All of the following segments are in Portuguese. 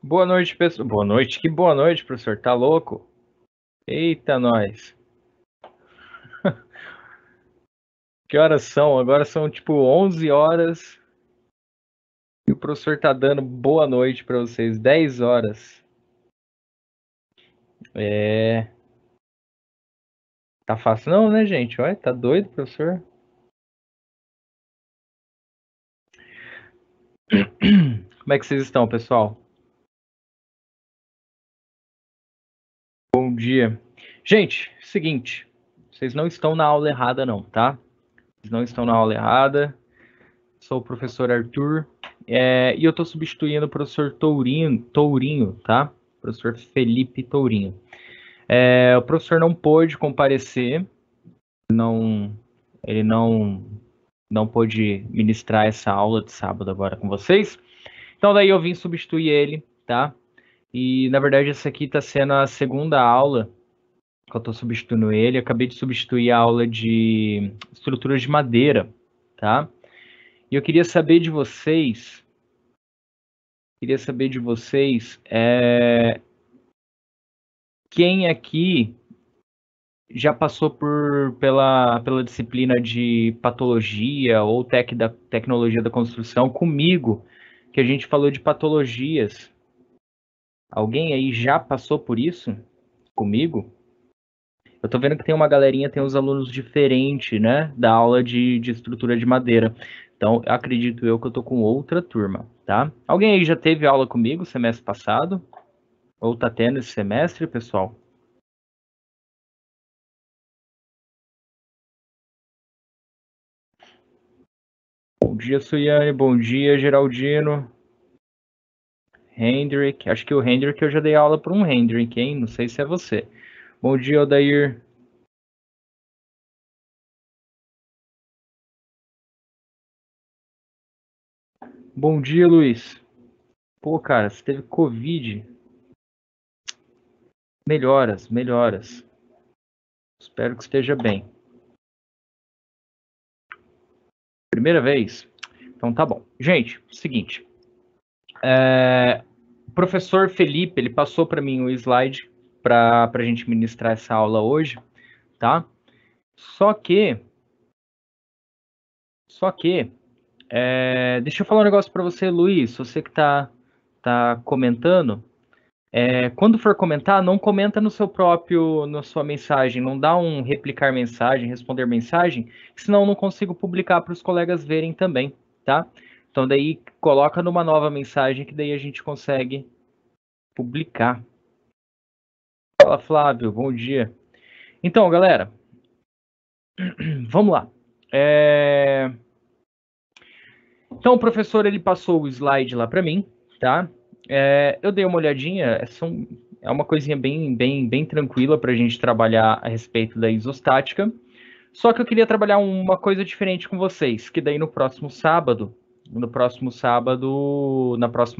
Boa noite, pessoal. Boa noite, que boa noite, professor. Tá louco? Eita, nós. Que horas são? Agora são tipo 11 horas e o professor tá dando boa noite pra vocês. 10 horas. É. Tá fácil não, né, gente? Olha, tá doido, professor? Como é que vocês estão, pessoal? Bom dia. Gente, seguinte. Vocês não estão na aula errada, não, tá? Vocês não estão na aula errada. Sou o professor Arthur. E eu tô substituindo o professor Tourinho, tá? Professor Felipe Tourinho. O professor não pôde comparecer, ele não pôde ministrar essa aula de sábado agora com vocês. Então daí eu vim substituir ele, tá? E na verdade essa aqui está sendo a segunda aula que eu estou substituindo ele. Eu acabei de substituir a aula de estruturas de madeira, tá? E eu queria saber de vocês, quem aqui já passou pela disciplina de patologia ou tecnologia da construção comigo, que a gente falou de patologias. Alguém aí já passou por isso comigo? Eu tô vendo que tem uma galerinha, tem uns alunos diferentes, né, da aula de estrutura de madeira. Então, acredito eu que eu tô com outra turma, tá? Alguém aí já teve aula comigo semestre passado? Ou tá tendo esse semestre, pessoal? Bom dia, Suiane. Bom dia, Geraldino. Hendrick. Acho que o Hendrick eu já dei aula para um Hendrick, hein? Não sei se é você. Bom dia, Odair. Bom dia, Luiz. Pô, cara, você teve Covid. Melhoras, melhoras. Espero que esteja bem. Primeira vez? Então tá bom. Gente, seguinte. O professor Felipe, ele passou para mim o slide para a gente ministrar essa aula hoje, tá? Só que, deixa eu falar um negócio para você, Luiz, você que tá comentando. Quando for comentar, não comenta na sua mensagem, não dá um replicar mensagem, responder mensagem, senão eu não consigo publicar para os colegas verem também, tá? Então daí coloca numa nova mensagem que daí a gente consegue publicar. Fala, Flávio, bom dia. Então, galera, vamos lá. Então o professor ele passou o slide lá para mim, tá? Eu dei uma olhadinha, é uma coisinha bem tranquila para a gente trabalhar a respeito da isostática. Só que eu queria trabalhar uma coisa diferente com vocês, que daí no próximo sábado, na próxima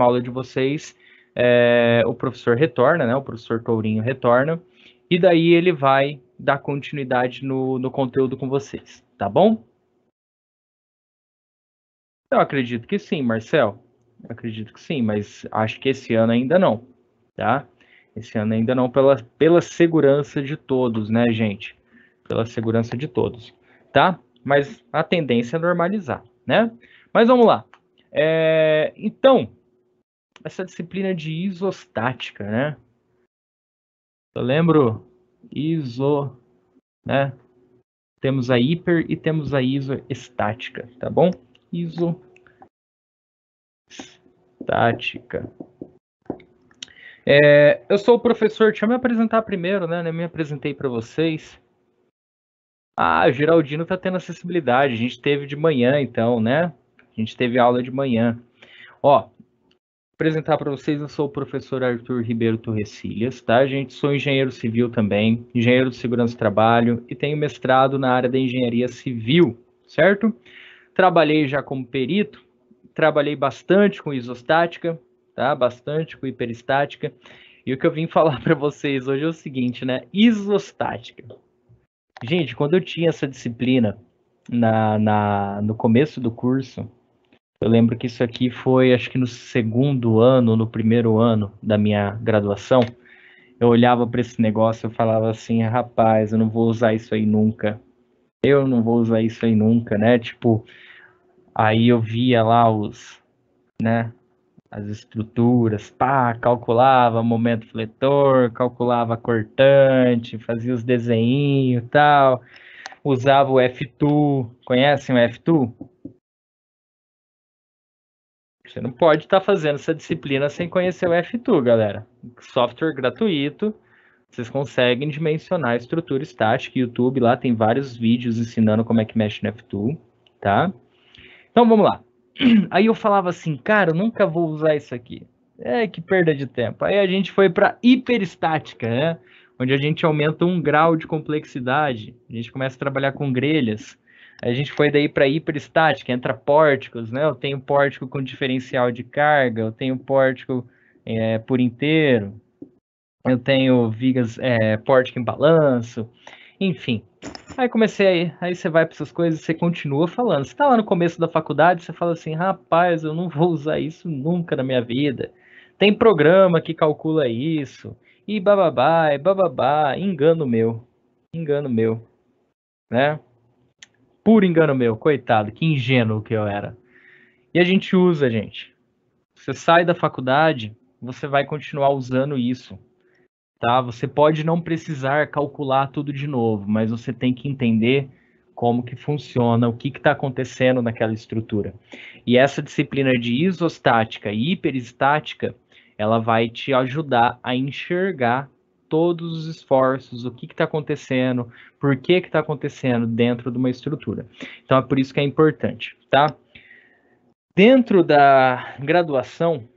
aula de vocês, o professor retorna, né? O professor Tourinho retorna, e daí ele vai dar continuidade no conteúdo com vocês, tá bom? Eu acredito que sim, Marcel. Eu acredito que sim, mas acho que esse ano ainda não, tá? Esse ano ainda não, pela segurança de todos, né, gente? Pela segurança de todos, tá? Mas a tendência é normalizar, né? Mas vamos lá. Então, essa disciplina de isostática, né? Eu lembro né? Temos a hiper e temos a isoestática, tá bom? Isostática. Eu sou o professor, deixa eu me apresentar primeiro, né? Eu me apresentei para vocês. Ah, o Geraldino tá tendo acessibilidade. A gente teve de manhã, então, né? A gente teve aula de manhã. Ó, apresentar para vocês, eu sou o professor Arthur Ribeiro Torrecilhas, tá, gente? Sou engenheiro civil também, engenheiro de segurança do trabalho e tenho mestrado na área da engenharia civil, certo? Trabalhei já como perito, trabalhei bastante com isostática, tá? Bastante com hiperestática. E o que eu vim falar para vocês hoje é o seguinte, né? Isostática. Gente, quando eu tinha essa disciplina no começo do curso, Eu lembro que isso aqui foi, acho que no segundo ano, no primeiro ano da minha graduação. Eu olhava para esse negócio e falava assim, rapaz, eu não vou usar isso aí nunca. Eu não vou usar isso aí nunca, né? Tipo, aí eu via lá né, as estruturas, pá, calculava momento fletor, calculava cortante, fazia os desenhinhos e tal, usava o F2, conhecem o F2? Você não pode estar fazendo essa disciplina sem conhecer o F2, galera. Software gratuito, vocês conseguem dimensionar a estrutura estática. YouTube lá tem vários vídeos ensinando como é que mexe no F2, tá? Então vamos lá. Aí eu falava assim, cara, eu nunca vou usar isso aqui. É, que perda de tempo. Aí a gente foi para hiperestática, né? Onde a gente aumenta um grau de complexidade. A gente começa a trabalhar com grelhas. Aí a gente foi daí para hiperestática, entra pórticos, né? Eu tenho pórtico com diferencial de carga, eu tenho pórtico por inteiro, eu tenho vigas, pórtico em balanço, enfim. Aí comecei, aí você vai para essas coisas e você continua falando. Você está lá no começo da faculdade, você fala assim, rapaz, eu não vou usar isso nunca na minha vida. Tem programa que calcula isso, e bababá, engano meu, né? Puro engano meu, coitado, que ingênuo que eu era. E a gente usa, gente. Você sai da faculdade, você vai continuar usando isso, tá? Você pode não precisar calcular tudo de novo, mas você tem que entender como que funciona, o que está acontecendo naquela estrutura. E essa disciplina de isostática e hiperestática, ela vai te ajudar a enxergar todos os esforços, o que está acontecendo, por que está acontecendo dentro de uma estrutura. Então é por isso que é importante, tá? Dentro da graduação,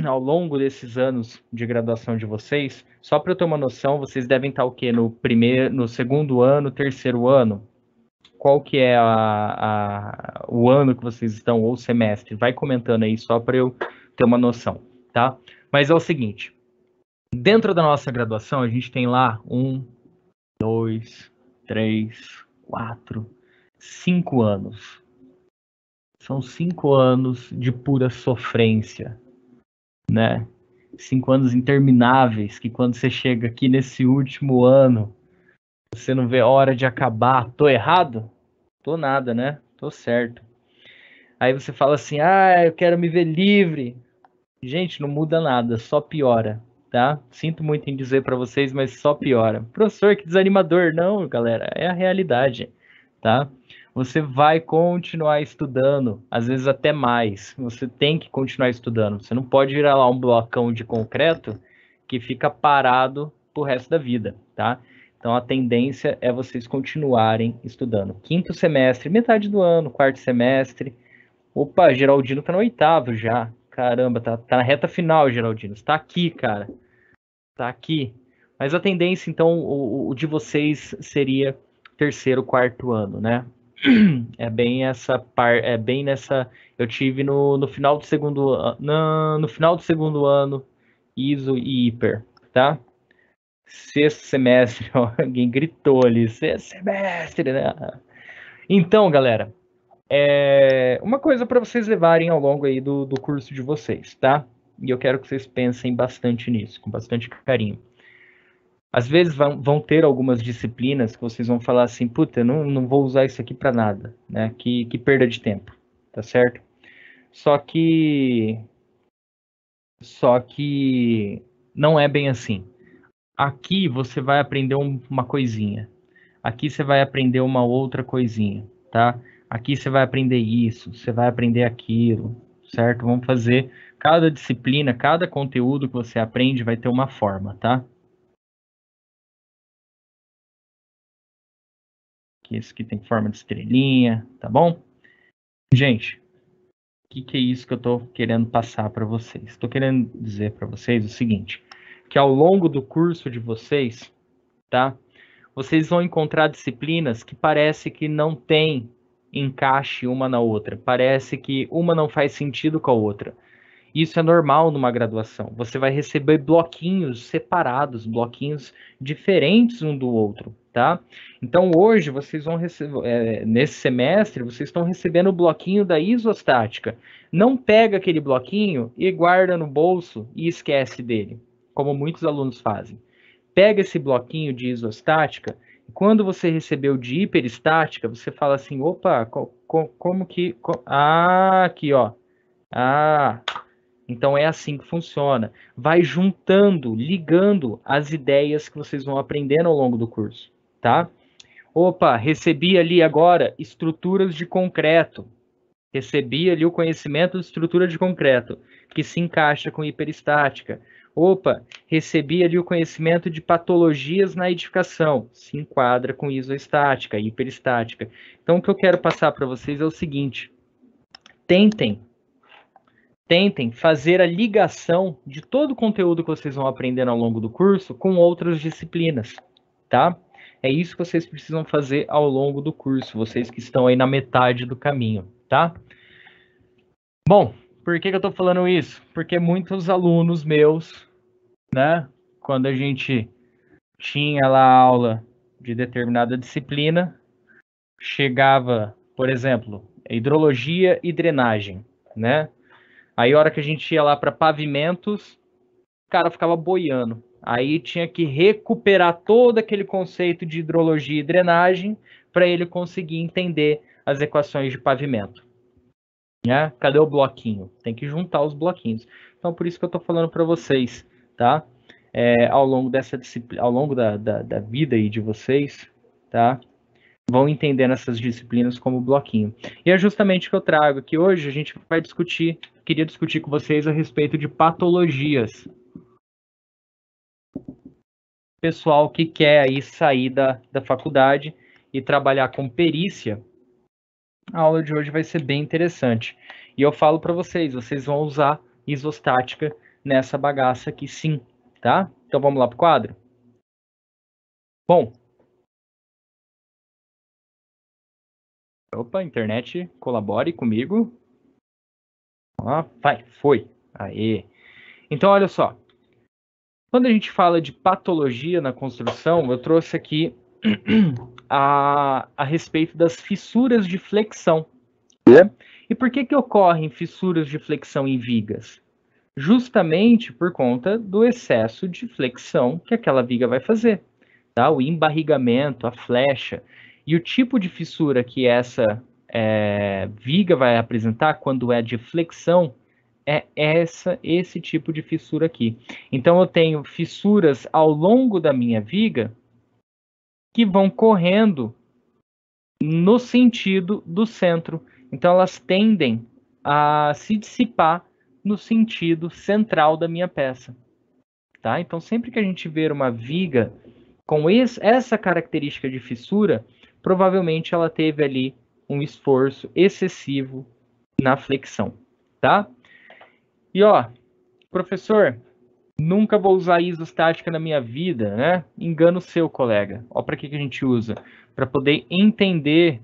ao longo desses anos de graduação de vocês, só para eu ter uma noção, vocês devem estar o quê? No segundo ano, terceiro ano? Qual que é o ano que vocês estão, ou semestre? Vai comentando aí só para eu ter uma noção, tá? Mas é o seguinte, dentro da nossa graduação, a gente tem lá 3, 4, 5 anos. São 5 anos de pura sofrência, né? 5 anos intermináveis, que quando você chega aqui nesse último ano, você não vê a hora de acabar. Tô errado? Tô nada, né? Tô certo. Aí você fala assim, eu quero me ver livre. Gente, não muda nada, só piora, tá? Sinto muito em dizer para vocês, mas só piora. Professor, que desanimador. Não, galera, é a realidade, tá? Você vai continuar estudando, às vezes até mais. Você tem que continuar estudando. Você não pode virar lá um blocão de concreto que fica parado pro resto da vida, tá? Então a tendência é vocês continuarem estudando. Quinto semestre, metade do ano, quarto semestre. Opa, Geraldino tá no oitavo já. Caramba, tá na reta final, Geraldino. Você tá aqui, cara. Tá aqui. Mas a tendência, então, o de vocês seria terceiro, quarto ano, né? É bem nessa. Eu tive no final do segundo ano. No final do segundo ano, ISO e hiper, tá? Sexto semestre, ó, alguém gritou ali, sexto semestre, né? Então, galera, uma coisa para vocês levarem ao longo aí do curso de vocês, tá? E eu quero que vocês pensem bastante nisso, com bastante carinho. Às vezes vão ter algumas disciplinas que vocês vão falar assim, puta, não vou usar isso aqui para nada, né? Que perda de tempo, tá certo? Só que, só que não é bem assim. Aqui você vai aprender uma coisinha. Aqui você vai aprender uma outra coisinha, tá? Aqui você vai aprender isso, você vai aprender aquilo, certo? Vamos fazer cada disciplina, cada conteúdo que você aprende vai ter uma forma, tá? Que esse aqui tem forma de estrelinha, tá bom? Gente, o que é isso que eu tô querendo passar para vocês? Estou querendo dizer para vocês o seguinte, que ao longo do curso de vocês, tá? Vocês vão encontrar disciplinas que parece que não tem encaixe uma na outra. Parece que uma não faz sentido com a outra. Isso é normal numa graduação. Você vai receber bloquinhos separados, bloquinhos diferentes um do outro, tá? Então hoje vocês vão receber, nesse semestre, vocês estão recebendo o bloquinho da isostática. Não pega aquele bloquinho e guarda no bolso e esquece dele, como muitos alunos fazem. Pega esse bloquinho de isostática, e quando você recebeu de hiperestática, você fala assim, opa, como que... Ah, aqui, ó. Ah, então é assim que funciona. Vai juntando, ligando as ideias que vocês vão aprendendo ao longo do curso, tá? Opa, recebi ali agora estruturas de concreto. Recebi ali o conhecimento de estrutura de concreto, que se encaixa com hiperestática. Opa, recebi ali o conhecimento de patologias na edificação, se enquadra com isoestática, hiperestática. Então o que eu quero passar para vocês é o seguinte: tentem fazer a ligação de todo o conteúdo que vocês vão aprendendo ao longo do curso com outras disciplinas, tá? É isso que vocês precisam fazer ao longo do curso, vocês que estão aí na metade do caminho, tá? Bom, por que eu tô falando isso? Porque muitos alunos meus, né, quando a gente tinha lá aula de determinada disciplina, chegava, por exemplo, hidrologia e drenagem, né? Aí, a hora que a gente ia lá para pavimentos, o cara ficava boiando. Aí tinha que recuperar todo aquele conceito de hidrologia e drenagem para ele conseguir entender as equações de pavimento. Né? Cadê o bloquinho? Tem que juntar os bloquinhos. Então, por isso que eu estou falando para vocês, tá? Ao longo dessa disciplina, ao longo da vida aí de vocês, tá? Vão entendendo essas disciplinas como bloquinho. E é justamente o que eu trago aqui hoje. A gente vai discutir, queria discutir com vocês a respeito de patologias. Pessoal que quer aí sair da faculdade e trabalhar com perícia, a aula de hoje vai ser bem interessante. E eu falo para vocês vão usar isostática nessa bagaça aqui sim, tá? Então vamos lá pro quadro? Bom, opa, internet, colabore comigo. Ah, foi. Aê. Então, olha só. Quando a gente fala de patologia na construção, eu trouxe aqui a respeito das fissuras de flexão. Né? E por que ocorrem fissuras de flexão em vigas? Justamente por conta do excesso de flexão que aquela viga vai fazer. Tá? O embarrigamento, a flecha. E o tipo de fissura que essa viga vai apresentar quando é de flexão é esse tipo de fissura aqui. Então, eu tenho fissuras ao longo da minha viga que vão correndo no sentido do centro. Então, elas tendem a se dissipar no sentido central da minha peça. Tá? Então, sempre que a gente ver uma viga com essa característica de fissura, provavelmente ela teve ali um esforço excessivo na flexão. Tá? E ó, professor, nunca vou usar isostática na minha vida, né? Engano seu, colega. Ó, para que a gente usa? Para poder entender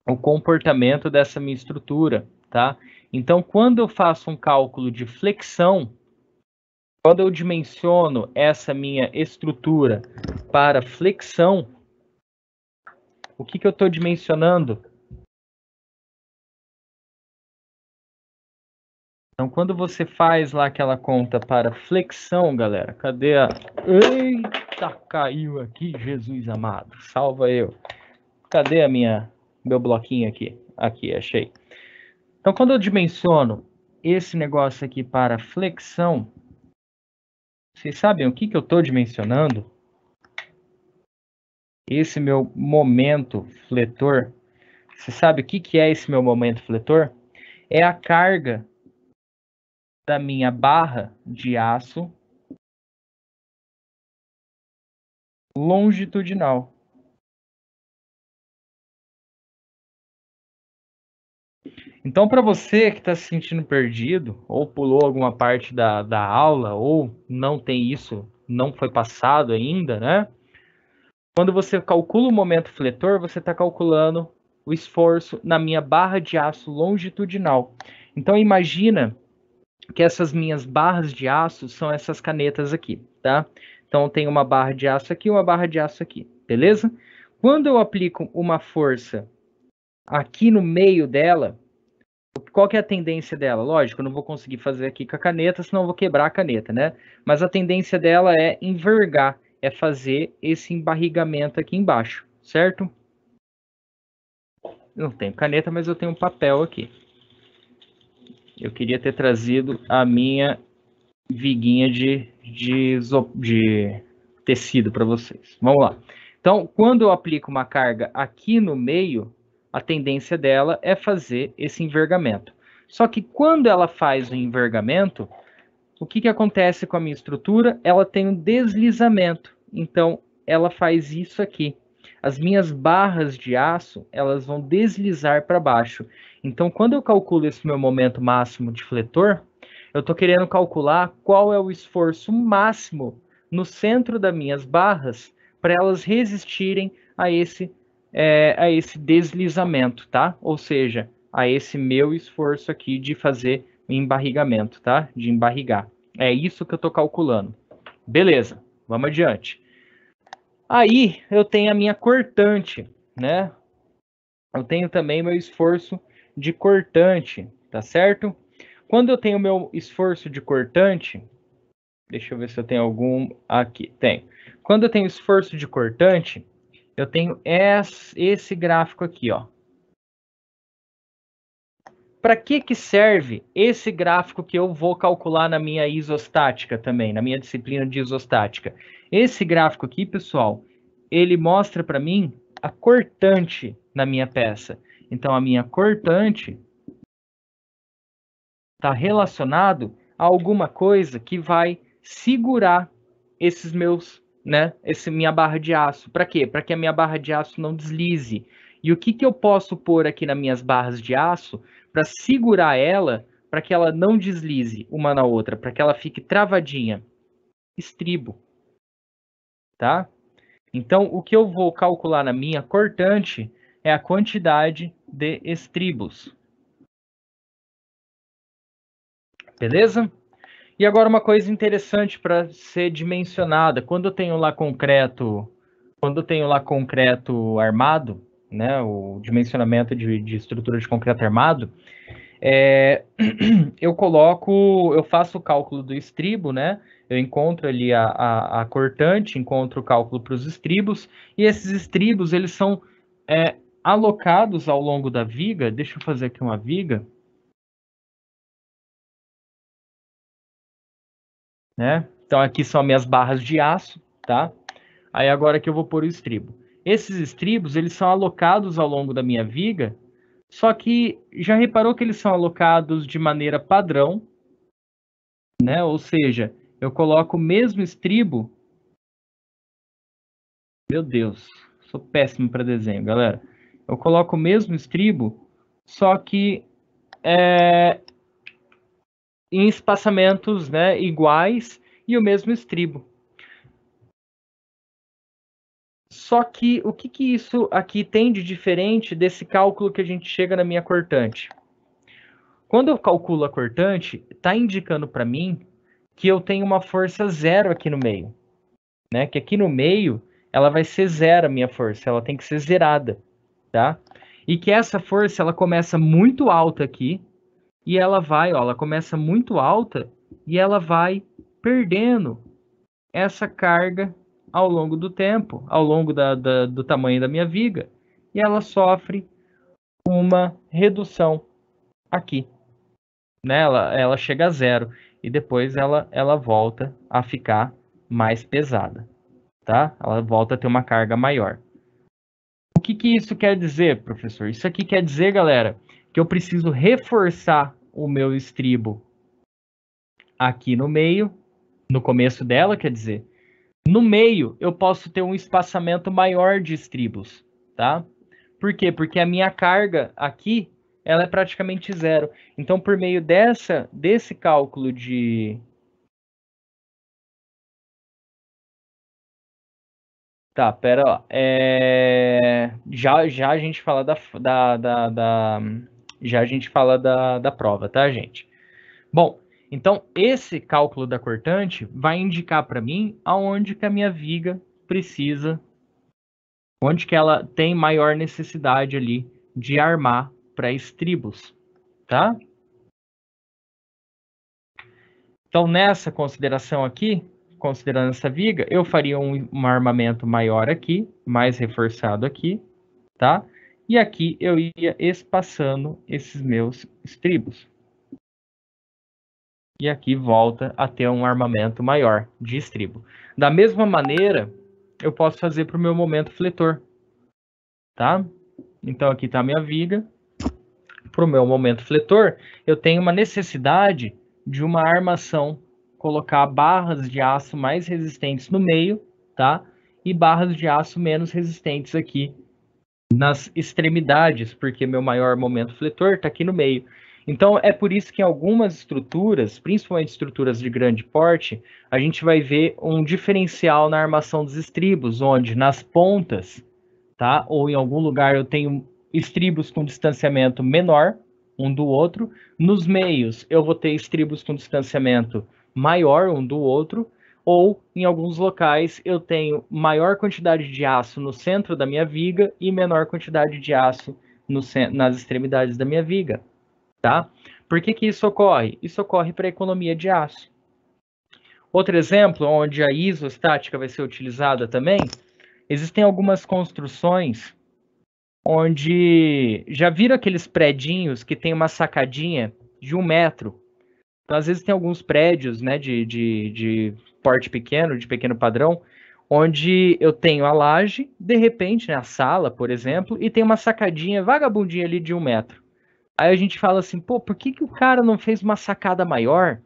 o comportamento dessa minha estrutura, tá? Então, quando eu faço um cálculo de flexão, quando eu dimensiono essa minha estrutura para flexão, o que eu estou dimensionando? Então, quando você faz lá aquela conta para flexão, galera, cadê a... Eita, caiu aqui, Jesus amado, salva eu. Cadê meu bloquinho aqui? Aqui, achei. Então, quando eu dimensiono esse negócio aqui para flexão, vocês sabem o que eu estou dimensionando? Esse meu momento fletor. Você sabe o que é esse meu momento fletor? É a carga da minha barra de aço longitudinal. Então, para você que está se sentindo perdido, ou pulou alguma parte da aula, ou não tem isso, não foi passado ainda, né? Quando você calcula o momento fletor, você está calculando o esforço na minha barra de aço longitudinal. Então, imagina que essas minhas barras de aço são essas canetas aqui, tá? Então tem uma barra de aço aqui, uma barra de aço aqui, beleza? Quando eu aplico uma força aqui no meio dela, qual que é a tendência dela? Lógico, eu não vou conseguir fazer aqui com a caneta, senão eu vou quebrar a caneta, né? Mas a tendência dela é envergar, é fazer esse embarrigamento aqui embaixo, certo? Eu não tenho caneta, mas eu tenho um papel aqui. Eu queria ter trazido a minha viguinha de tecido para vocês. Vamos lá. Então, quando eu aplico uma carga aqui no meio, a tendência dela é fazer esse envergamento. Só que quando ela faz o envergamento, o que acontece com a minha estrutura? Ela tem um deslizamento. Então, ela faz isso aqui. As minhas barras de aço, elas vão deslizar para baixo. Então, quando eu calculo esse meu momento máximo de fletor, eu estou querendo calcular qual é o esforço máximo no centro das minhas barras para elas resistirem a esse deslizamento, tá? Ou seja, a esse meu esforço aqui de fazer o embarrigamento, tá? De embarrigar. É isso que eu estou calculando. Beleza, vamos adiante. Aí eu tenho a minha cortante, né? Eu tenho também meu esforço de cortante, tá certo? Quando eu tenho meu esforço de cortante, deixa eu ver se eu tenho algum aqui. Tem. Quando eu tenho esforço de cortante, eu tenho esse gráfico aqui, ó. Para que serve esse gráfico que eu vou calcular na minha isostática também, na minha disciplina de isostática? Esse gráfico aqui, pessoal, ele mostra para mim a cortante na minha peça. Então, a minha cortante está relacionado a alguma coisa que vai segurar esses meus, né, minha barra de aço. Para quê? Para que a minha barra de aço não deslize. E o que eu posso pôr aqui nas minhas barras de aço para segurar ela, para que ela não deslize uma na outra, para que ela fique travadinha? Estribo, tá? Então, o que eu vou calcular na minha cortante é a quantidade de estribos. Beleza? E agora uma coisa interessante para ser dimensionada, quando eu tenho lá concreto armado, né, o dimensionamento de estrutura de concreto armado, eu faço o cálculo do estribo, né? Eu encontro ali a cortante, encontro o cálculo para os estribos, e esses estribos eles são alocados ao longo da viga. Deixa eu fazer aqui uma viga, né? Então aqui são minhas barras de aço, tá? Aí agora que eu vou pôr o estribo. Esses estribos, eles são alocados ao longo da minha viga, só que já reparou que eles são alocados de maneira padrão, né? Ou seja, eu coloco o mesmo estribo. Meu Deus, sou péssimo para desenho, galera. Eu coloco o mesmo estribo, só que em espaçamentos, né, iguais e o mesmo estribo. Só que o que isso aqui tem de diferente desse cálculo que a gente chega na minha cortante? Quando eu calculo a cortante, está indicando para mim que eu tenho uma força zero aqui no meio, né? Que aqui no meio ela vai ser zero a minha força, ela tem que ser zerada, tá? E que essa força ela começa muito alta aqui e ela começa muito alta e ela vai perdendo essa carga ao longo do tempo, ao longo do tamanho da minha viga, e ela sofre uma redução aqui, né? Ela chega a zero e depois ela volta a ficar mais pesada, tá? Ela volta a ter uma carga maior. O que isso quer dizer, professor? Isso aqui quer dizer, galera, que eu preciso reforçar o meu estribo aqui no meio, no começo dela, quer dizer, no meio eu posso ter um espaçamento maior de estribos, tá? Por quê? Porque a minha carga aqui, ela é praticamente zero. Então, por meio desse cálculo de... Tá, pera lá. Já a gente fala já a gente fala da prova, tá, gente? Bom, Então, esse cálculo da cortante vai indicar para mim aonde que a minha viga precisa, onde que ela tem maior necessidade ali de armar para estribos, tá? Então, nessa consideração aqui, considerando essa viga, eu faria um armamento maior aqui, mais reforçado aqui, tá? E aqui eu ia espaçando esses meus estribos. E aqui volta a ter um armamento maior de estribo. Da mesma maneira, eu posso fazer para o meu momento fletor, tá? Então aqui está a minha viga. Para o meu momento fletor, eu tenho uma necessidade de uma armação, colocar barras de aço mais resistentes no meio, tá? E barras de aço menos resistentes aqui nas extremidades, porque meu maior momento fletor está aqui no meio. Então, é por isso que em algumas estruturas, principalmente estruturas de grande porte, a gente vai ver um diferencial na armação dos estribos, onde nas pontas, tá? Ou em algum lugar eu tenho estribos com distanciamento menor um do outro. Nos meios, eu vou ter estribos com distanciamento maior um do outro. Ou, em alguns locais, eu tenho maior quantidade de aço no centro da minha viga e menor quantidade de aço nas extremidades da minha viga, tá? Por que que isso ocorre? Isso ocorre para economia de aço. Outro exemplo, onde a isostática vai ser utilizada também, existem algumas construções onde já viram aqueles predinhos que tem uma sacadinha de 1 metro. Então, às vezes tem alguns prédios, né, de porte pequeno, de pequeno padrão, onde eu tenho a laje, de repente, né, a sala, por exemplo, e tem uma sacadinha vagabundinha ali de 1 metro. Aí a gente fala assim, pô, por que que o cara não fez uma sacada maior?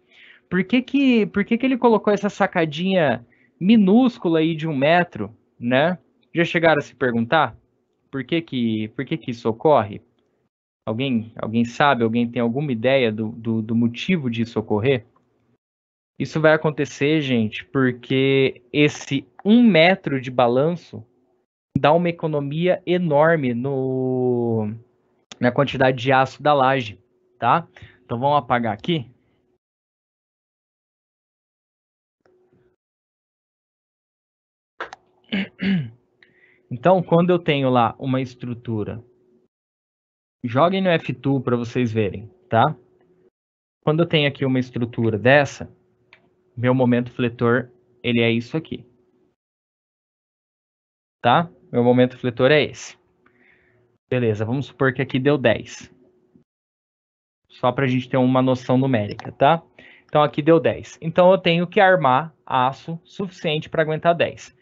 Por que que ele colocou essa sacadinha minúscula aí de 1 metro, né? Já chegaram a se perguntar por que que isso ocorre? Alguém sabe? Alguém tem alguma ideia do motivo disso ocorrer? Isso vai acontecer, gente, porque esse 1 metro de balanço dá uma economia enorme na quantidade de aço da laje, tá? Então vamos apagar aqui. Então, quando eu tenho lá uma estrutura, joguem no F2 para vocês verem, tá? Quando eu tenho aqui uma estrutura dessa, meu momento fletor, ele é isso aqui. Tá? Meu momento fletor é esse. Beleza, vamos supor que aqui deu 10. Só para a gente ter uma noção numérica, tá? Então aqui deu 10. Então eu tenho que armar aço suficiente para aguentar 10.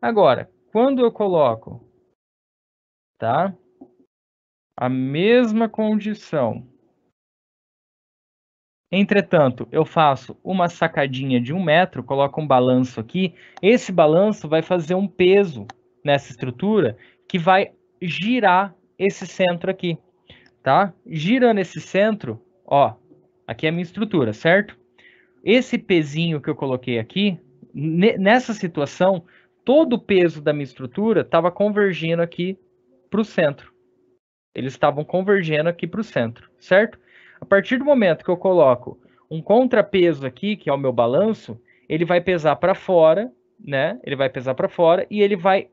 Agora, quando eu coloco, tá? A mesma condição. Entretanto, eu faço uma sacadinha de 1 metro, coloco um balanço aqui. Esse balanço vai fazer um peso nessa estrutura que vai girar esse centro aqui, tá? Girando esse centro, ó, aqui é a minha estrutura, certo? Esse pezinho que eu coloquei aqui, nessa situação, todo o peso da minha estrutura estava convergindo aqui para o centro. Eles estavam convergendo aqui para o centro, certo? A partir do momento que eu coloco um contrapeso aqui, que é o meu balanço, ele vai pesar para fora, né? Ele vai pesar para fora e ele vai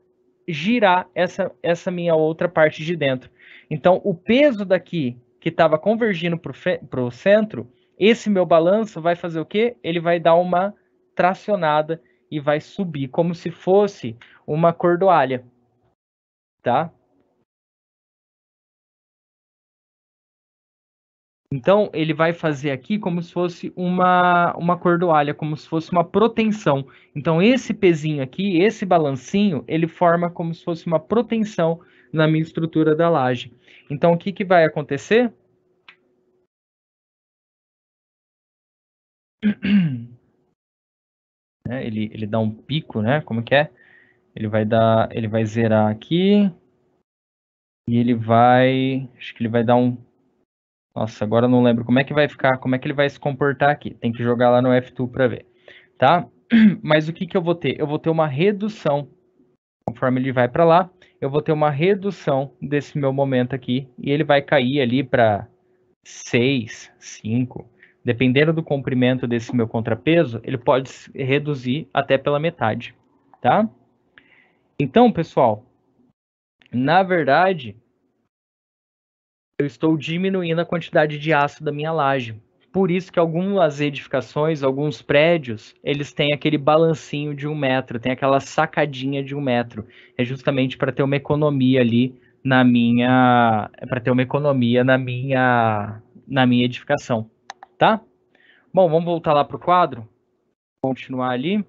girar essa minha outra parte de dentro. Então, o peso daqui que estava convergindo para o centro, esse meu balanço vai fazer o quê? Ele vai dar uma tracionada e vai subir como se fosse uma cordoalha, tá? Então, ele vai fazer aqui como se fosse uma cordoalha, como se fosse uma proteção. Então, esse pezinho aqui, esse balancinho, ele forma como se fosse uma proteção na minha estrutura da laje. Então, o que que vai acontecer? Ele dá um pico, né? Como que é? Ele vai zerar aqui e ele vai, acho que ele vai dar um, nossa, agora eu não lembro como é que vai ficar, como é que ele vai se comportar aqui. Tem que jogar lá no F2 para ver, tá? Mas o que que eu vou ter? Eu vou ter uma redução, conforme ele vai para lá, eu vou ter uma redução desse meu momento aqui e ele vai cair ali para 6, 5, Dependendo do comprimento desse meu contrapeso, ele pode reduzir até pela metade, tá? Então, pessoal, na verdade, eu estou diminuindo a quantidade de aço da minha laje. Por isso que algumas edificações, alguns prédios, eles têm aquele balancinho de 1 metro, tem aquela sacadinha de 1 metro. É justamente para ter uma economia ali para ter uma economia na minha edificação, tá? Bom, vamos voltar lá para o quadro, continuar ali.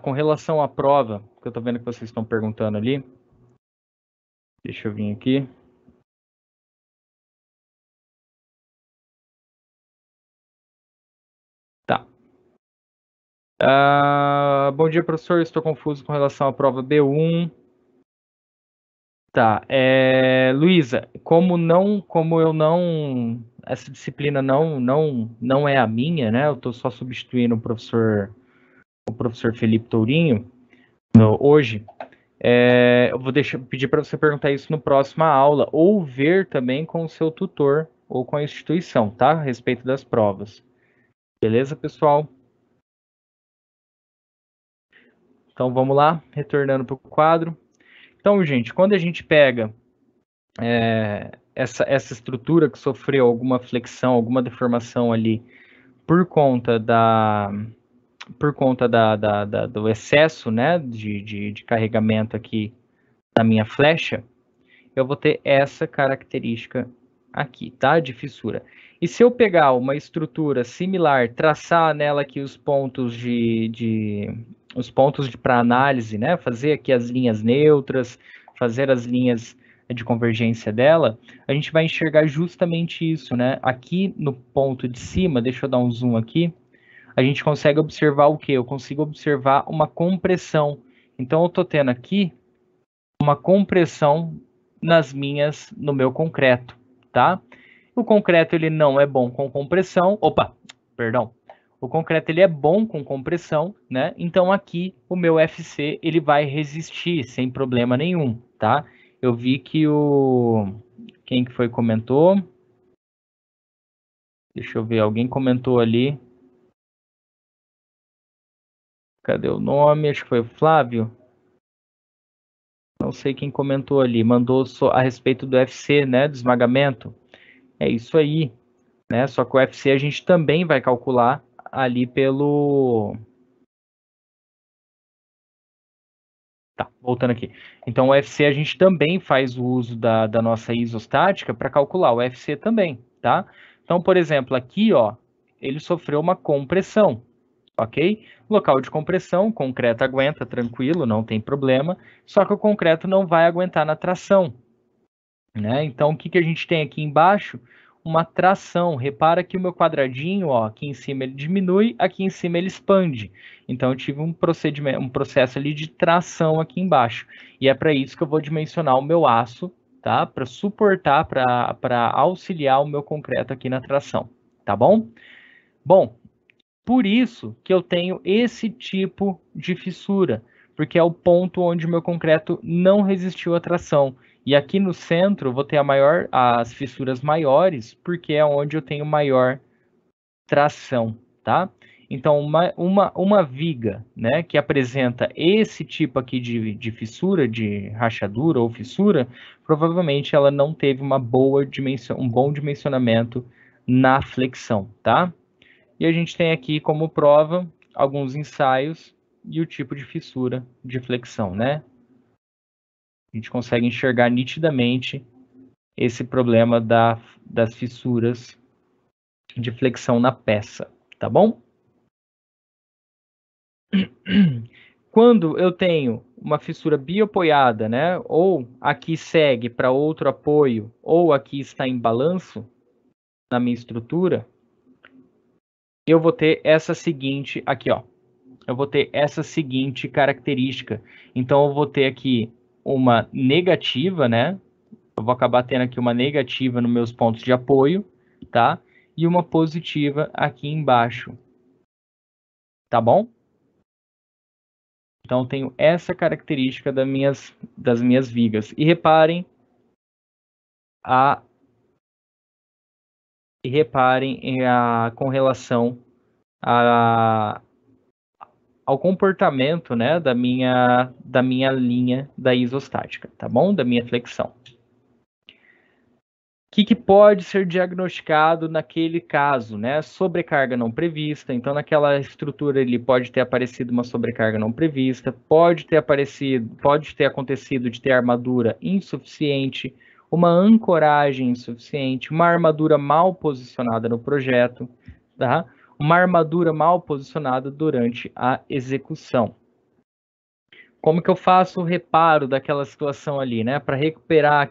Com relação à prova, que eu estou vendo que vocês estão perguntando ali. Deixa eu vir aqui. Tá. Bom dia, professor. Estou confuso com relação à prova B1. Tá. Luísa, essa disciplina não é a minha, né? Eu estou só substituindo o professor Felipe Tourinho hoje. Eu vou pedir para você perguntar isso no próxima aula, ou ver também com o seu tutor ou com a instituição, tá? A respeito das provas. Beleza, pessoal? Então vamos lá, retornando para o quadro. Então, gente, quando a gente pega essa estrutura que sofreu alguma flexão, alguma deformação ali por conta do excesso, né, de carregamento aqui da minha flecha, eu vou ter essa característica aqui, tá? De fissura. E se eu pegar uma estrutura similar, traçar nela aqui os pontos para análise, né? Fazer aqui as linhas neutras, fazer as linhas de convergência dela, a gente vai enxergar justamente isso, né? Aqui no ponto de cima, deixa eu dar um zoom aqui, a gente consegue observar o quê? Eu consigo observar uma compressão. Então, eu estou tendo aqui uma compressão no meu concreto, tá? O concreto ele não é bom com compressão. Perdão. O concreto ele é bom com compressão, né? Então aqui o meu FC ele vai resistir sem problema nenhum, tá? Eu vi que quem que foi comentou? Deixa eu ver, alguém comentou ali. Cadê o nome? Acho que foi o Flávio. Não sei quem comentou ali. Mandou a respeito do FC, né? Do esmagamento. É isso aí, né? Só que o UFC a gente também vai calcular ali pelo... Tá, voltando aqui. Então o UFC a gente também faz o uso da nossa isostática para calcular o UFC também, tá? Então, por exemplo, aqui, ó, ele sofreu uma compressão, ok? Local de compressão, o concreto aguenta tranquilo, não tem problema, só que o concreto não vai aguentar na tração, né? Então, o que, que a gente tem aqui embaixo? Uma tração. Repara que o meu quadradinho, ó, aqui em cima ele diminui, aqui em cima ele expande. Então, eu tive um processo ali de tração aqui embaixo. E é para isso que eu vou dimensionar o meu aço, tá? Para suportar, para auxiliar o meu concreto aqui na tração, tá bom? Bom, por isso que eu tenho esse tipo de fissura, porque é o ponto onde o meu concreto não resistiu à tração. E aqui no centro vou ter as fissuras maiores, porque é onde eu tenho maior tração, tá? Então, uma viga, né, que apresenta esse tipo aqui de fissura, de rachadura ou fissura, provavelmente ela não teve um bom dimensionamento na flexão, tá? E a gente tem aqui como prova alguns ensaios e o tipo de fissura de flexão, né? A gente consegue enxergar nitidamente esse problema das fissuras de flexão na peça, tá bom? Quando eu tenho uma fissura biapoiada, né? Ou aqui segue para outro apoio, ou aqui está em balanço na minha estrutura, eu vou ter essa seguinte aqui, ó. Eu vou ter essa seguinte característica. Então, eu vou ter aqui uma negativa, né? Eu vou acabar tendo aqui uma negativa nos meus pontos de apoio, tá? E uma positiva aqui embaixo, tá bom? Então, eu tenho essa característica das minhas vigas. E reparem e reparem com relação ao comportamento, né, da minha linha da isostática, tá bom? Da minha flexão. O que pode ser diagnosticado naquele caso, né? Sobrecarga não prevista. Então, naquela estrutura ele pode ter aparecido uma sobrecarga não prevista, pode ter acontecido de ter armadura insuficiente, uma ancoragem insuficiente, uma armadura mal posicionada no projeto, tá? Uma armadura mal posicionada durante a execução. Como que eu faço o reparo daquela situação ali, né? Para recuperar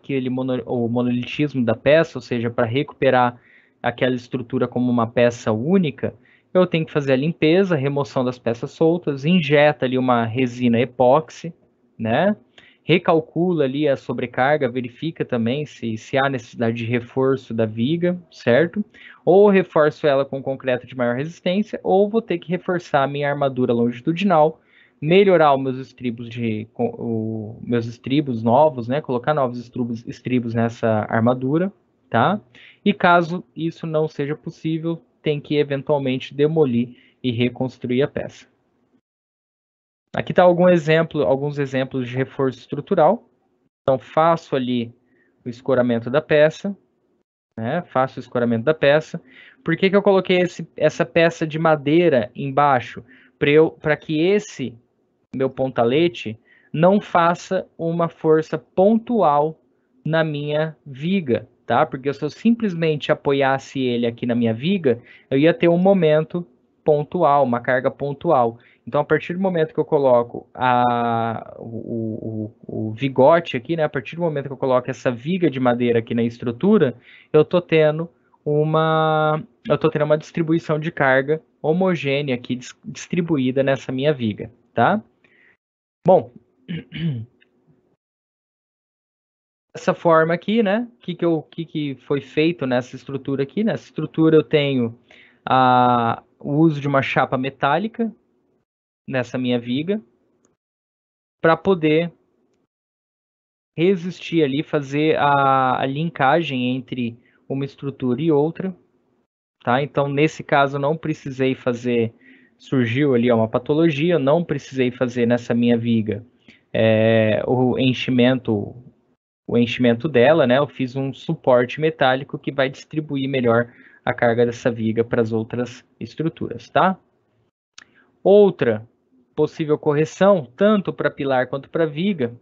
o monolitismo da peça, ou seja, para recuperar aquela estrutura como uma peça única, eu tenho que fazer a limpeza, remoção das peças soltas, injeta ali uma resina epóxi, né? Recalcula ali a sobrecarga, verifica também se há necessidade de reforço da viga, certo? Ou reforço ela com concreto de maior resistência, ou vou ter que reforçar a minha armadura longitudinal, melhorar os meus estribos novos, né? Colocar novos estribos nessa armadura, tá? E caso isso não seja possível, tem que eventualmente demolir e reconstruir a peça. Aqui está alguns exemplos de reforço estrutural. Então, faço ali o escoramento da peça, né? Faço o escoramento da peça. Por que eu coloquei essa peça de madeira embaixo? Para que esse meu pontalete não faça uma força pontual na minha viga, tá? Porque se eu simplesmente apoiasse ele aqui na minha viga, eu ia ter um momento pontual, uma carga pontual. Então, a partir do momento que eu coloco o vigote aqui, né? A partir do momento que eu coloco essa viga de madeira aqui na estrutura, eu tô tendo uma distribuição de carga homogênea aqui distribuída nessa minha viga, tá? Bom, dessa forma aqui, né? O que foi feito nessa estrutura aqui? Nessa estrutura eu tenho o uso de uma chapa metálica nessa minha viga para poder resistir ali, fazer a linkagem entre uma estrutura e outra, tá? Então, nesse caso, não precisei fazer, surgiu ali uma patologia, não precisei fazer nessa minha viga o enchimento dela, né? Eu fiz um suporte metálico que vai distribuir melhor a carga dessa viga para as outras estruturas, tá? Outra possível correção, tanto para pilar quanto para viga,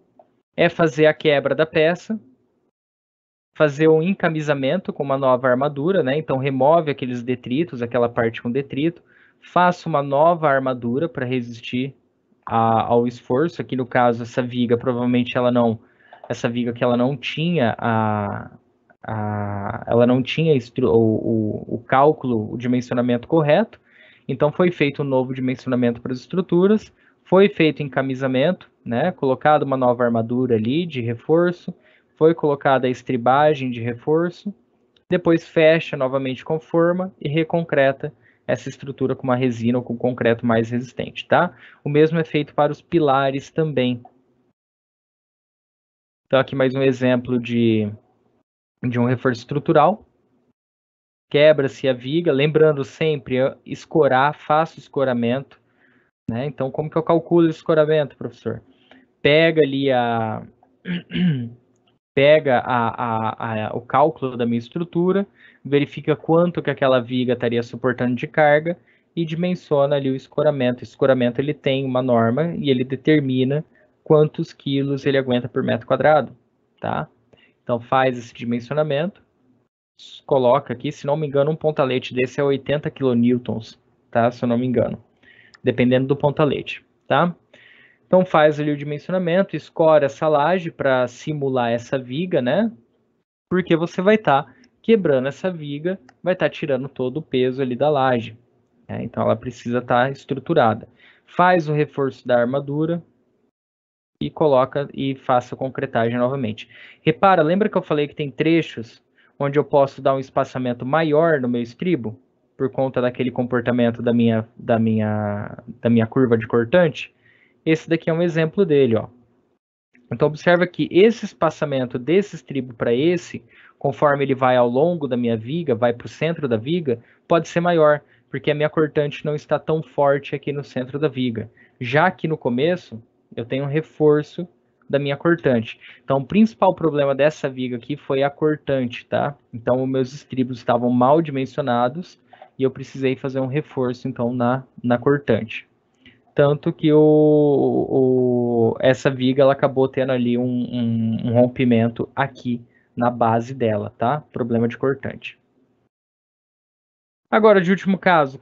é fazer a quebra da peça, fazer um encamisamento com uma nova armadura, né? Então remove aqueles detritos, aquela parte com detrito, faça uma nova armadura para resistir ao esforço. Aqui no caso, essa viga provavelmente essa viga que ela não tinha ela não tinha o cálculo, o dimensionamento correto, então foi feito um novo dimensionamento para as estruturas, foi feito encamisamento, né, colocado uma nova armadura ali de reforço, foi colocada a estribagem de reforço, depois fecha novamente com forma e reconcreta essa estrutura com uma resina ou com concreto mais resistente, tá? O mesmo é feito para os pilares também. Então aqui mais um exemplo de um reforço estrutural. Quebra-se a viga, lembrando sempre, escorar, faço escoramento, né? Então, como que eu calculo o escoramento, professor? Pega ali o cálculo da minha estrutura, verifica quanto que aquela viga estaria suportando de carga e dimensiona ali o escoramento. O escoramento ele tem uma norma e ele determina quantos quilos ele aguenta por metro quadrado, tá? Então faz esse dimensionamento, coloca aqui, se não me engano, um pontalete desse é 80 kN, tá? Se eu não me engano, dependendo do pontalete, tá? Então faz ali o dimensionamento, escora essa laje para simular essa viga, né? Porque você vai estar quebrando essa viga, vai estar tirando todo o peso ali da laje, né? Então ela precisa estar estruturada. Faz o reforço da armadura e coloca e faça a concretagem novamente. Repara, lembra que eu falei que tem trechos onde eu posso dar um espaçamento maior no meu estribo por conta daquele comportamento da minha curva de cortante? Esse daqui é um exemplo dele, ó. Então, observa que esse espaçamento desse estribo para esse, conforme ele vai ao longo da minha viga, vai para o centro da viga, pode ser maior, porque a minha cortante não está tão forte aqui no centro da viga. Já aqui no começo, eu tenho um reforço da minha cortante. Então, o principal problema dessa viga aqui foi a cortante, tá? Então, os meus estribos estavam mal dimensionados e eu precisei fazer um reforço, então, na cortante. Tanto que essa viga ela acabou tendo ali um rompimento aqui na base dela, tá? Problema de cortante. Agora, de último caso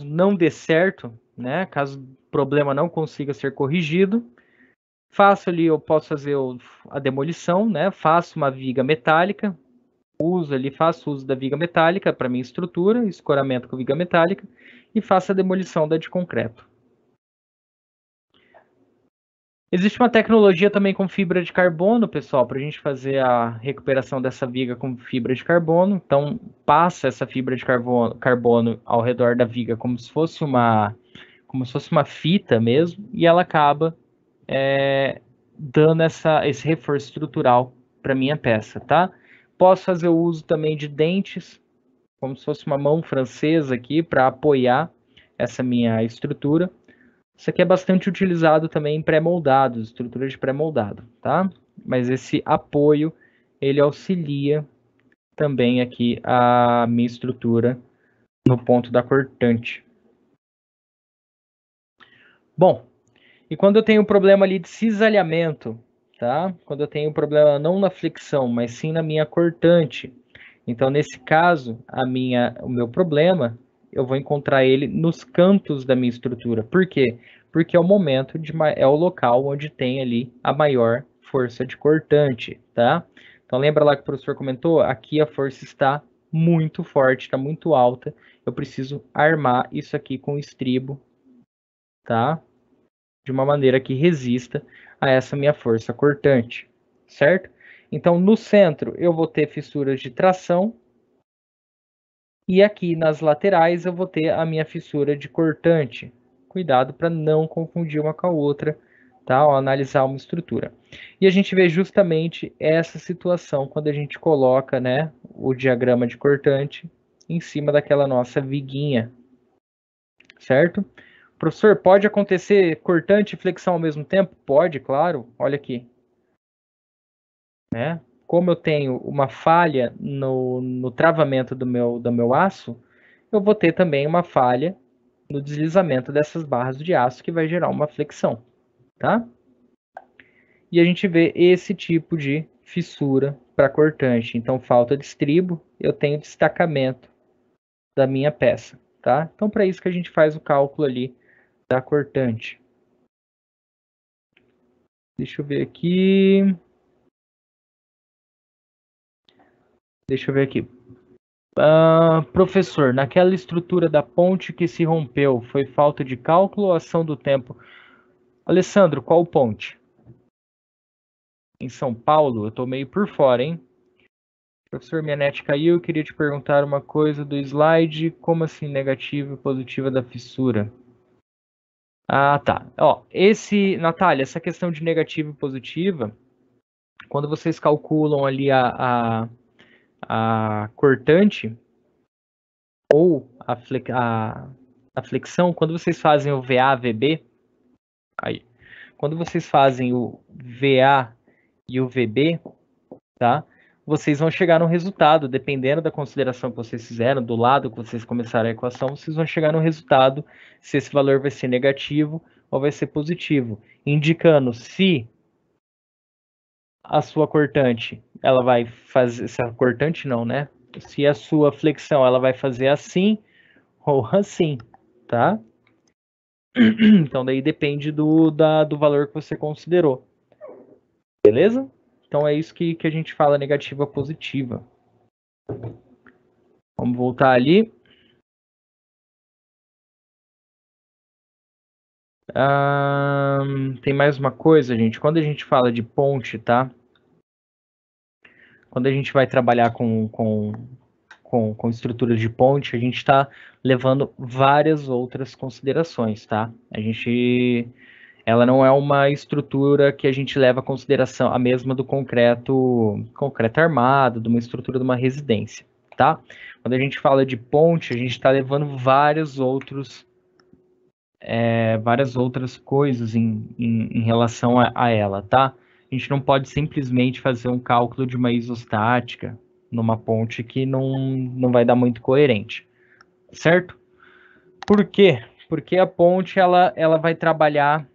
não dê certo, né? Caso o problema não consiga ser corrigido, faço ali, eu posso fazer a demolição, né? Faço uma viga metálica, faço uso da viga metálica para minha estrutura, escoramento com viga metálica, e faço a demolição da de concreto. Existe uma tecnologia também com fibra de carbono, pessoal, para a gente fazer a recuperação dessa viga com fibra de carbono. Então, passa essa fibra de carbono ao redor da viga como se fosse uma fita mesmo, e ela acaba dando esse reforço estrutural para minha peça, tá? Posso fazer o uso também de dentes, como se fosse uma mão francesa aqui, para apoiar essa minha estrutura. Isso aqui é bastante utilizado também em pré-moldados, estrutura de pré-moldado, tá? Mas esse apoio, ele auxilia também aqui a minha estrutura no ponto da cortante. Bom, e quando eu tenho um problema ali de cisalhamento, tá? Quando eu tenho um problema não na flexão, mas sim na minha cortante. Então, nesse caso, o meu problema, eu vou encontrar ele nos cantos da minha estrutura. Por quê? Porque é o local onde tem ali a maior força de cortante, tá? Então, lembra lá que o professor comentou? Aqui a força está muito forte, está muito alta. Eu preciso armar isso aqui com estribo, tá? De uma maneira que resista a essa minha força cortante, certo? Então, no centro, eu vou ter fissuras de tração, e aqui nas laterais eu vou ter a minha fissura de cortante. Cuidado para não confundir uma com a outra, tá? Ao analisar uma estrutura. E a gente vê justamente essa situação quando a gente coloca, né, o diagrama de cortante em cima daquela nossa viguinha, certo? Professor, pode acontecer cortante e flexão ao mesmo tempo? Pode, claro. Olha aqui, né? Como eu tenho uma falha no travamento do meu aço, eu vou ter também uma falha no deslizamento dessas barras de aço que vai gerar uma flexão, tá? E a gente vê esse tipo de fissura para cortante. Então, falta de estribo, eu tenho destacamento da minha peça, tá? Então, para isso que a gente faz o cálculo ali da cortante. Deixa eu ver aqui. Professor, naquela estrutura da ponte que se rompeu, foi falta de cálculo ou ação do tempo? Alessandro, qual ponte? Em São Paulo? Eu tô meio por fora, hein? Professor, minha net caiu, eu queria te perguntar uma coisa do slide, como assim negativa e positiva da fissura? Ah, tá. Ó, Natália, essa questão de negativa e positiva, quando vocês calculam ali a cortante ou a flexão, quando vocês fazem o VA-VB, aí, quando vocês fazem o VA e o VB, tá? Vocês vão chegar no resultado, dependendo da consideração que vocês fizeram, do lado que vocês começaram a equação, vocês vão chegar no resultado se esse valor vai ser negativo ou vai ser positivo, indicando se a sua cortante, ela vai fazer, se a cortante não, né? Se a sua flexão, ela vai fazer assim ou assim, tá? Então daí depende do valor que você considerou, beleza? Então é isso que a gente fala negativa positiva. Vamos voltar ali. Tem mais uma coisa, gente. Quando a gente fala de ponte, tá? Quando a gente vai trabalhar com estruturas de ponte, a gente está levando várias outras considerações, tá? ela não é uma estrutura que a gente leva em consideração a mesma do concreto armado, de uma estrutura de uma residência, tá? Quando a gente fala de ponte, a gente está levando várias outras coisas em relação a ela, tá? A gente não pode simplesmente fazer um cálculo de uma isostática numa ponte que não vai dar muito coerente, certo? Por quê? Porque a ponte ela vai trabalhar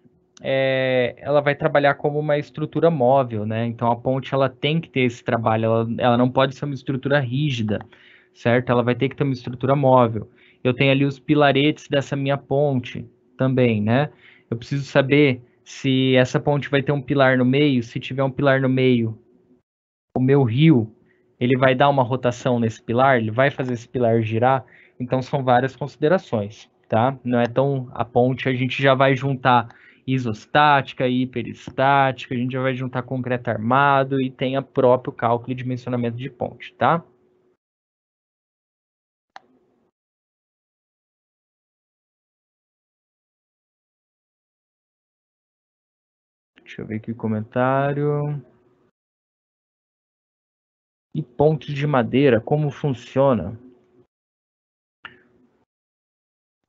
como uma estrutura móvel, né? Então a ponte ela tem que ter esse trabalho, ela não pode ser uma estrutura rígida, certo? Ela vai ter que ter uma estrutura móvel. Eu tenho ali os pilaretes dessa minha ponte também, né? Eu preciso saber se essa ponte vai ter um pilar no meio, se tiver um pilar no meio, o meu rio, ele vai dar uma rotação nesse pilar, ele vai fazer esse pilar girar. Então são várias considerações, tá? Não é tão a ponte, a gente já vai juntar isostática, hiperestática, a gente já vai juntar concreto armado e tem o próprio cálculo de dimensionamento de ponte, tá? Deixa eu ver aqui o comentário. E ponte de madeira, como funciona?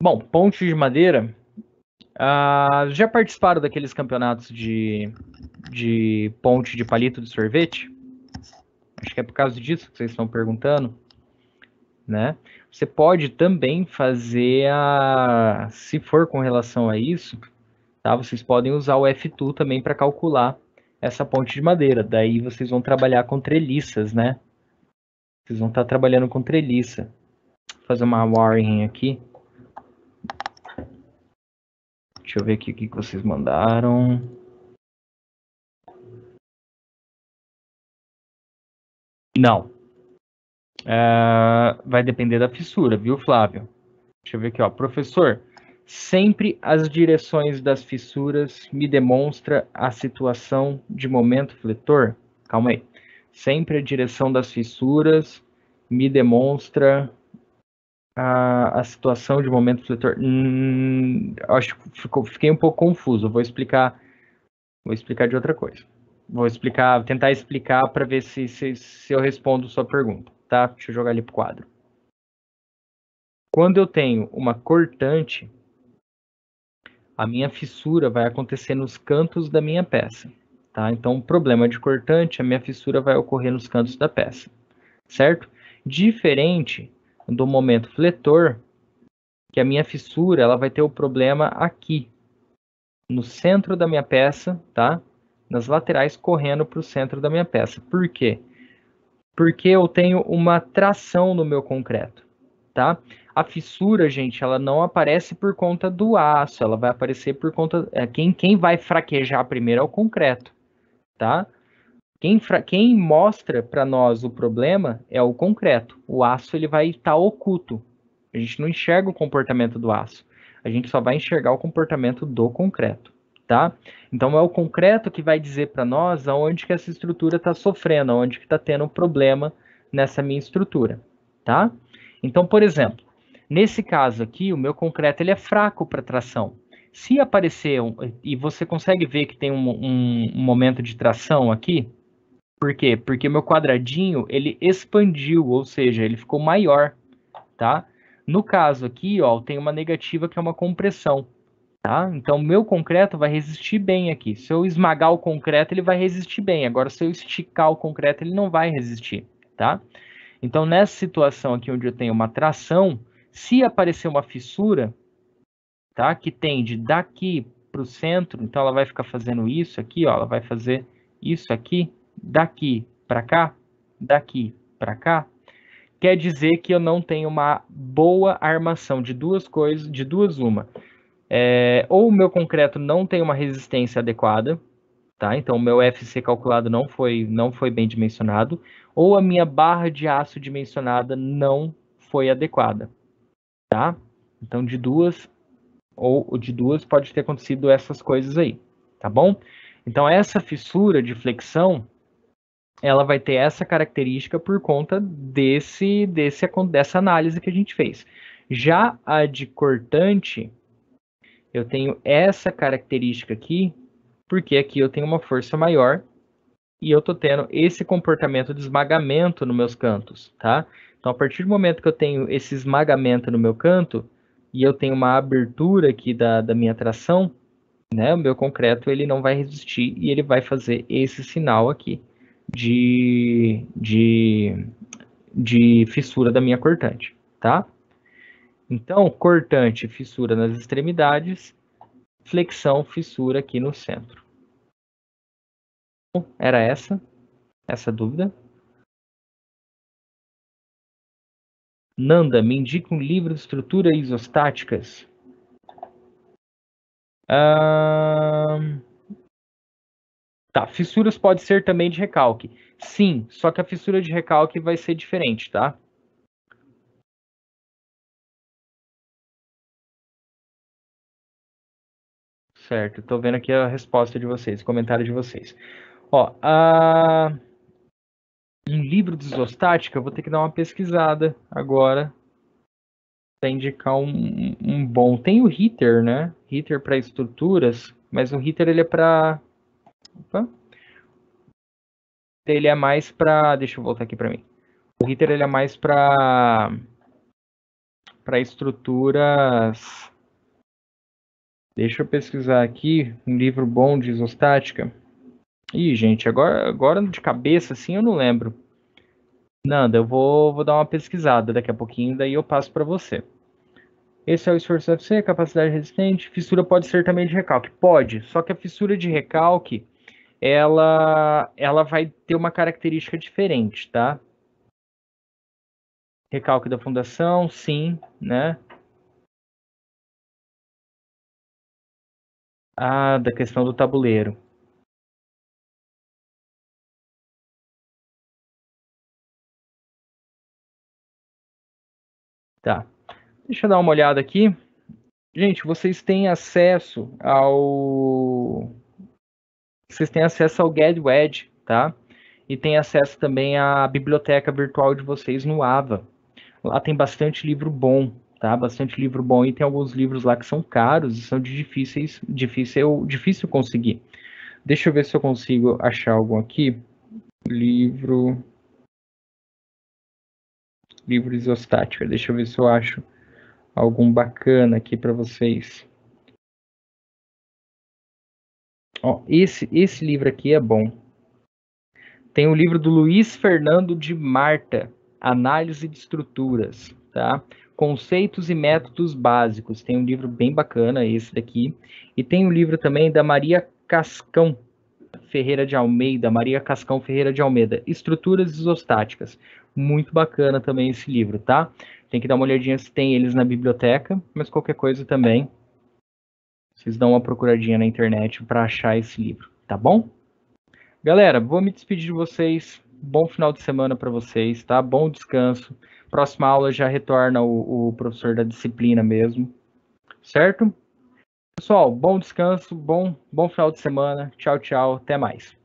Bom, ponte de madeira, já participaram daqueles campeonatos de ponte de palito de sorvete? Acho que é por causa disso que vocês estão perguntando, né? Você pode também fazer se for com relação a isso, tá? Vocês podem usar o F2 também para calcular essa ponte de madeira. Daí vocês vão trabalhar com treliças, né? Vocês vão estar trabalhando com treliça. Vou fazer uma wiring aqui. Deixa eu ver aqui o que vocês mandaram. Não. Vai depender da fissura, viu, Flávio? Deixa eu ver aqui, ó. Professor, sempre as direções das fissuras me demonstra a situação de momento fletor? Calma aí. Sempre a direção das fissuras me demonstra a situação de momento fletor. Acho que fiquei um pouco confuso. Vou explicar de outra coisa. Tentar explicar para ver se eu respondo sua pergunta, tá? Deixa eu jogar ali pro quadro. Quando eu tenho uma cortante, a minha fissura vai acontecer nos cantos da minha peça, tá? Então, o problema de cortante, a minha fissura vai ocorrer nos cantos da peça, certo? Diferente do momento fletor, que a minha fissura, ela vai ter o problema aqui, no centro da minha peça, tá? Nas laterais, correndo para o centro da minha peça. Por quê? Porque eu tenho uma tração no meu concreto, tá? A fissura, gente, ela não aparece por conta do aço, ela vai aparecer por conta... Quem vai fraquejar primeiro é o concreto, tá? Quem mostra para nós o problema é o concreto. O aço ele vai estar oculto. A gente não enxerga o comportamento do aço. A gente só vai enxergar o comportamento do concreto, tá? Então é o concreto que vai dizer para nós aonde que essa estrutura está sofrendo, aonde que está tendo um problema nessa minha estrutura, tá? Então, por exemplo, nesse caso aqui, o meu concreto ele é fraco para tração. Se aparecer, e você consegue ver que tem um momento de tração aqui, por quê? Porque meu quadradinho, ele expandiu, ou seja, ele ficou maior, tá? No caso aqui, ó, tem uma negativa que é uma compressão, tá? Então, meu concreto vai resistir bem aqui. Se eu esmagar o concreto, ele vai resistir bem. Agora, se eu esticar o concreto, ele não vai resistir, tá? Então, nessa situação aqui, onde eu tenho uma tração, se aparecer uma fissura, tá? Que tende daqui para o centro, então ela vai ficar fazendo isso aqui, ó, ela vai fazer isso aqui, daqui para cá, daqui para cá, quer dizer que eu não tenho uma boa armação de duas coisas, de duas uma. Ou o meu concreto não tem uma resistência adequada, tá? Então o meu FC calculado não foi bem dimensionado, ou a minha barra de aço dimensionada não foi adequada, tá? Então de duas pode ter acontecido essas coisas aí, tá bom? Então essa fissura de flexão ela vai ter essa característica por conta dessa análise que a gente fez. Já a de cortante, eu tenho essa característica aqui, porque aqui eu tenho uma força maior e eu tô tendo esse comportamento de esmagamento nos meus cantos, tá? Então, a partir do momento que eu tenho esse esmagamento no meu canto e eu tenho uma abertura aqui da minha tração, né? O meu concreto ele não vai resistir e ele vai fazer esse sinal aqui de fissura da minha cortante, tá? Então, cortante, fissura nas extremidades, flexão, fissura aqui no centro. Era essa dúvida. Nanda, me indica um livro de estruturas isostáticas. Tá, fissuras pode ser também de recalque. Sim, só que a fissura de recalque vai ser diferente, tá? Certo, tô vendo aqui a resposta de vocês, o comentário de vocês. Ó, um livro de isostática, eu vou ter que dar uma pesquisada agora para indicar um bom. Tem o Ritter, né? Ritter para estruturas, mas o Ritter ele é para... Ele é mais para... Deixa eu voltar aqui para mim. O Ritter ele é mais para estruturas... Deixa eu pesquisar aqui um livro bom de isostática. Ih, gente, agora de cabeça assim eu não lembro. Nanda, eu vou dar uma pesquisada daqui a pouquinho, daí eu passo para você. Esse é o esforço FC, capacidade resistente. Fissura pode ser também de recalque? Pode, só que a fissura de recalque, ela vai ter uma característica diferente, tá? Recalque da fundação, sim, né? Ah, da questão do tabuleiro. Tá. Deixa eu dar uma olhada aqui. Gente, vocês têm acesso ao... Vocês têm acesso ao GetWedge, tá? E tem acesso também à biblioteca virtual de vocês no AVA. Lá tem bastante livro bom, tá? Bastante livro bom e tem alguns livros lá que são caros e são difícil conseguir. Deixa eu ver se eu consigo achar algum aqui. Livro isostática. Deixa eu ver se eu acho algum bacana aqui para vocês. Ó, esse livro aqui é bom. Tem o livro do Luiz Fernando de Marta, Análise de Estruturas, tá? Conceitos e Métodos Básicos. Tem um livro bem bacana, esse daqui. E tem um livro também da Maria Cascão Ferreira de Almeida, Estruturas Isostáticas. Muito bacana também esse livro, tá? Tem que dar uma olhadinha se tem eles na biblioteca, mas qualquer coisa também, vocês dão uma procuradinha na internet para achar esse livro, tá bom? Galera, vou me despedir de vocês. Bom final de semana para vocês, tá? Bom descanso. Próxima aula já retorna o professor da disciplina mesmo, certo? Pessoal, bom descanso, bom final de semana. Tchau, tchau. Até mais.